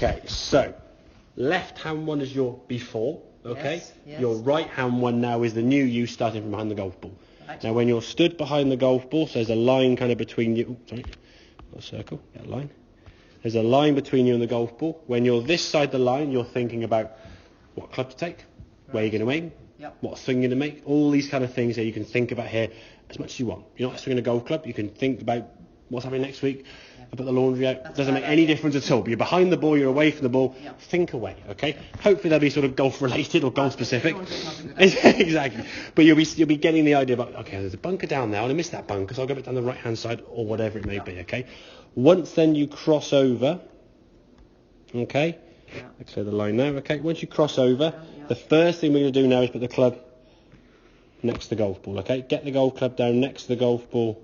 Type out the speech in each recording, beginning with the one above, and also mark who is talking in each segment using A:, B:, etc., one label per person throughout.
A: Okay, so left hand one is your before, okay?
B: Yes, yes.
A: Your right hand one now is the new you starting from behind the golf ball.
B: Right.
A: Now when you're stood behind the golf ball, so there's a line kind of between you, sorry, not a circle, yeah, a line. There's a line between you and the golf ball. When you're this side the line, you're thinking about what club to take, where you're going to aim,
B: Yep.
A: what swing you're going to make, all these kind of things that you can think about here as much as you want. You're not swinging a golf club, you can think about what's happening next week, I put the laundry out,
B: That's
A: doesn't
B: right.
A: make any difference at all. But you're behind the ball, you're away from the ball,
B: Yep.
A: think away, okay? Hopefully they'll be sort of golf related or golf specific.
B: Everyone's just having
A: Exactly. But you'll be getting the idea about, okay, there's a bunker down there, I missed that bunker, so I'll go back down the right hand side or whatever it may be, okay? Once then you cross over, okay?
B: Yeah.
A: Let's clear the line now, okay? Once you cross over,
B: Yeah.
A: the first thing we're going to do now is put the club next to the golf ball, okay? Get the golf club down next to the golf ball.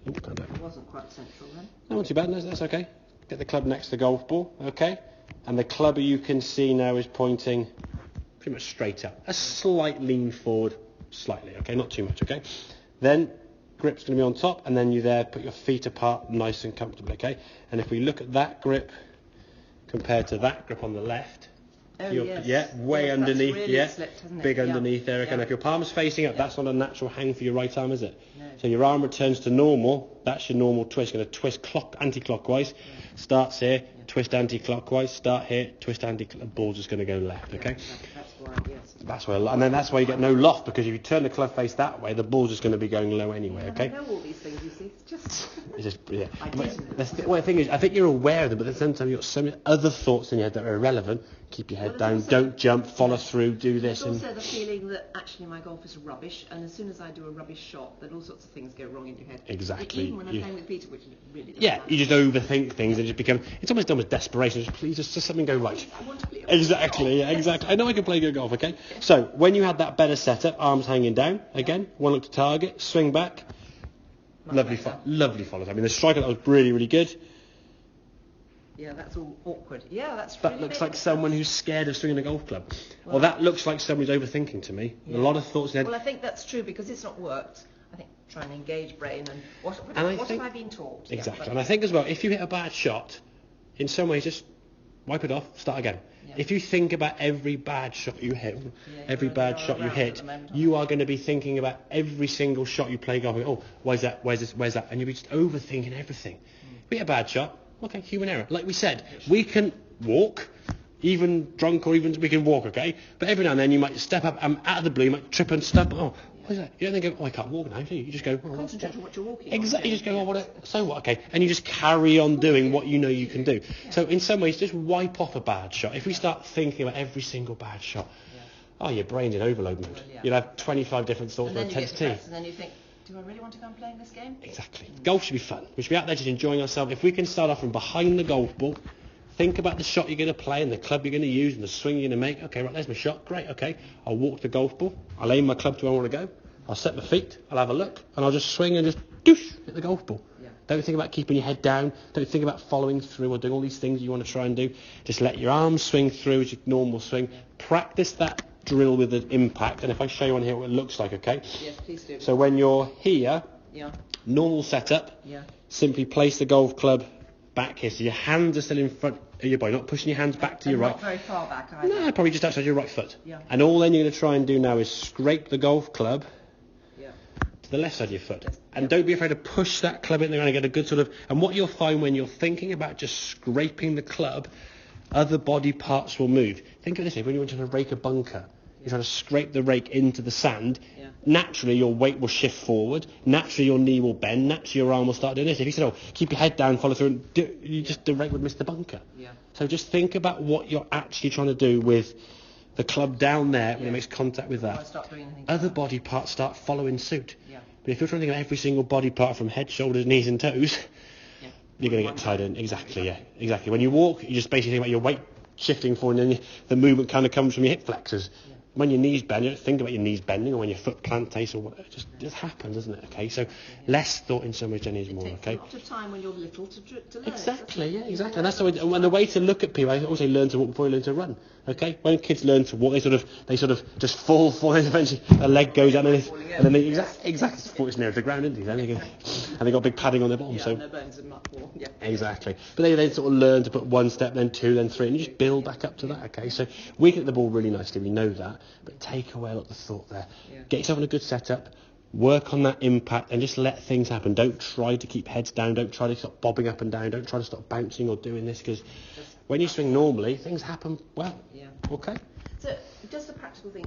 A: Ooh, calm down.
B: It wasn't quite central then.
A: No, not too bad, that's okay. Get the club next to the golf ball, okay? And the club you can see now is pointing pretty much straight up. A slight lean forward, slightly, okay? Not too much, okay? Then grip's going to be on top, and then you there put your feet apart nice and comfortably, okay? And if we look at that grip compared to that grip on the left,
B: Oh, yes.
A: yeah, way
B: Yes, that's
A: underneath,
B: really
A: yeah,
B: slipped, hasn't it?
A: big
B: Yeah.
A: underneath there. Okay,
B: Yeah.
A: and if your palm's facing up,
B: Yeah.
A: that's not a natural hang for your right arm, is it?
B: No.
A: So your arm returns to normal. That's your normal twist. Going to twist anti-clockwise. Starts here, twist anti-clockwise. Start here, twist anti-clockwise. The ball's just going to go left. Okay.
B: That's why, yes.
A: That's where, and then that's why you get no loft, because if you turn the club face that way, the ball's just going to be going low anyway. Okay.
B: I know all these things, you see. It's just...
A: It's just, yeah.
B: I didn't.
A: Well, the thing is, I think you're aware of them, but at the same time, you've got so many other thoughts in your head that are irrelevant. Keep your head
B: Well,
A: down,
B: also-
A: don't jump, follow through, do this.
B: There's
A: And
B: also the feeling that actually my golf is rubbish, and as soon as I do a rubbish shot, then all sorts of things go wrong in your head.
A: Exactly.
B: Even when I'm
A: You-
B: playing with Peter, which really doesn't
A: yeah,
B: matter.
A: you just overthink things and just become. It's almost done with desperation. Just please, just something go right.
B: I want to play
A: Exactly, yeah, exactly. I know I can play good golf, okay? So, when you had that better setup, arms hanging down, again, one look to target, swing back. Lovely follows. I mean, the striker, that was really, really good.
B: Yeah, that's all awkward. Yeah, that's
A: That
B: really
A: looks
B: big.
A: like someone who's scared of swinging a golf club.
B: Well,
A: Well, that looks like someone who's overthinking to me.
B: Yeah.
A: A lot of thoughts in
B: Well,
A: their
B: I think that's true because it's not worked. I think try and engage brain and what
A: And I
B: have
A: think-
B: I been taught? Yeah,
A: Exactly.
B: but-
A: And I think as well, if you hit a bad shot, in some ways just wipe it off, start again.
B: Yeah.
A: If you think about every bad shot you hit, every
B: you're
A: bad shot you
B: around
A: hit,
B: at the moment,
A: you are going to be thinking about every single shot you play golf. Oh, where's that? Where's this? Where's that? And you'll be just overthinking everything. If we hit a bad shot, okay, human error. Like we said, we can walk, even drunk or even we can walk, okay? But every now and then you might step up and out of the blue, you might trip and step. Oh, what is that? You don't think, oh, I can't walk now, do you? You just go, oh,
B: Concentrate on what you're walking on.
A: exactly. You just go, oh, so what? Okay, and you just carry on doing what you know you can do. So in some ways, just wipe off a bad shot. If we start thinking about every single bad shot, oh, your brain's in overload mode.
B: Well, yeah.
A: You'll have 25 different thoughts
B: And
A: on
B: then
A: a
B: you
A: tense
B: get
A: team.
B: depressed and then you think, do I really want to go and play in this game?
A: Exactly. Golf should be fun. We should be out there just enjoying ourselves. If we can start off from behind the golf ball, think about the shot you're going to play and the club you're going to use and the swing you're going to make. Okay, right, there's my shot. Great, okay. I'll walk the golf ball. I'll aim my club to where I want to go. I'll set my feet. I'll have a look. And I'll just swing and just doosh, hit the golf ball.
B: Yeah.
A: Don't think about keeping your head down. Don't think about following through or doing all these things you want to try and do. Just let your arms swing through as your normal swing. Practice that drill with the impact. And if I show you on here what it looks like, okay?
B: Yes, please do.
A: So when you're here,
B: Yeah,
A: normal setup,
B: yeah.
A: simply place the golf club back here. So your hands are still in front of your body, not pushing your hands back to your
B: And
A: right.
B: not very far back either.
A: No, probably just outside your right foot.
B: Yeah.
A: And all then you're going to try and do now is scrape the golf club
B: Yeah.
A: to the left side of your foot. And don't be afraid to push that club in there and get a good sort of... And what you'll find when you're thinking about just scraping the club, other body parts will move. Think of this, when you're trying to rake a bunker, you're trying to scrape the rake into the sand,
B: Yeah.
A: naturally your weight will shift forward, naturally your knee will bend, naturally your arm will start doing this. If you said, oh, keep your head down, follow through, and the rake would miss the bunker.
B: Yeah.
A: So just think about what you're actually trying to do with the club down there when it makes contact with
B: Before I
A: that.
B: start doing anything.
A: Other body parts start following suit.
B: Yeah.
A: But if you're trying to think of every single body part from head, shoulders, knees and toes,
B: Yeah.
A: you're going to get tied in. Exactly, yeah. Exactly. When you walk, you just basically think about your weight shifting forward and then the movement kind of comes from your hip flexors.
B: Yeah.
A: when your knees bend, you don't think about your knees bending, or when your foot plantates, or whatever. It just happens, doesn't it? Okay, so less thought in so much, Jenny, is more.
B: It takes
A: okay.
B: a lot of time when you're little to learn.
A: Exactly, yeah, exactly. And that's the way. And the way to look at people, I always say, learn to walk before you learn to run. Okay, when kids learn to walk, they sort of just fall, and eventually a leg goes down, and then they exactly it's near the ground, isn't it? And they got big padding on their bottom.
B: Yeah,
A: So
B: and their bones are much more. Yeah.
A: exactly. But they then sort of learn to put one step, then two, then three, and you just build back up to that. Okay, so we get the ball really nicely. We know that, but take away a lot of the thought there.
B: Yeah.
A: Get yourself in a good setup. Work on that impact and just let things happen. Don't try to keep heads down. Don't try to stop bobbing up and down. Don't try to stop bouncing or doing this, because when you swing normally, things happen well.
B: Yeah.
A: Okay?
B: So, just the practical thing.